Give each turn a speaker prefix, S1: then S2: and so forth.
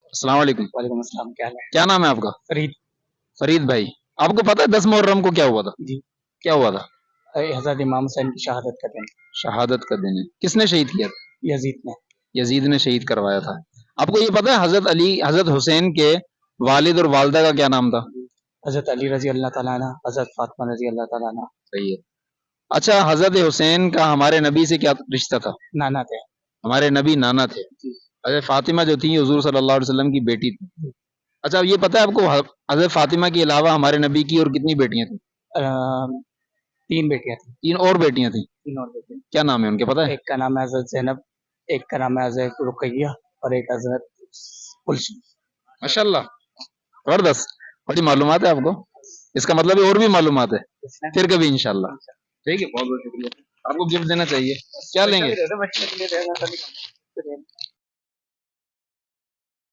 S1: अस्सलाम वालेकुम।
S2: वालेकुम अस्सलाम। क्या हाल है?
S1: क्या नाम है आपका?
S2: फरीद।
S1: फरीद भाई, आपको पता है 10 मुहर्रम को क्या हुआ था?
S2: जी।
S1: क्या हुआ था?
S2: हजरत इमाम हुसैन की शहादत का दिन।
S1: शहादत का दिन है। किसने शहीद किया था?
S2: यजीद ने।
S1: यजीद ने शहीद करवाया था। आपको ये पता है हजरत हुसैन के वालिद और वालदा का क्या नाम था?
S2: हजरत अली रजी अल्लाह तआला अन्हा, हजरत फातिमा रजी अल्लाह तआला अन्हा।
S1: सही है। अच्छा, हजरत हुसैन का हमारे नबी से क्या रिश्ता था?
S2: नाना थे।
S1: हमारे नबी नाना थे।
S2: जी।
S1: हजरत फातिमा जो थी हुजूर सल्लल्लाहु अलैहि वसल्लम की बेटी थी।
S2: जी।
S1: अच्छा, ये पता है आपको हजरत फातिमा के अलावा हमारे नबी की और कितनी बेटियां थी?
S2: अ, 3 बेटियां थी।
S1: 3 और बेटियां थी।
S2: 3 और बेटियां।
S1: क्या नाम है उनके, पता है?
S2: एक का नाम है हजरत ज़ैनब, एक का नाम है हजरत रुकैया और एक हजरत कुलसूम।
S1: माशाल्लाह, जबरदस्त। बड़ी मालूमात है आपको। इसका मतलब है और भी मालूमात है। फिर कभी इंशाल्लाह। ठीक है, बहुत बहुत शुक्रिया। आपको गिफ्ट देना चाहिए। क्या लेंगे?
S2: बच्चे के लिए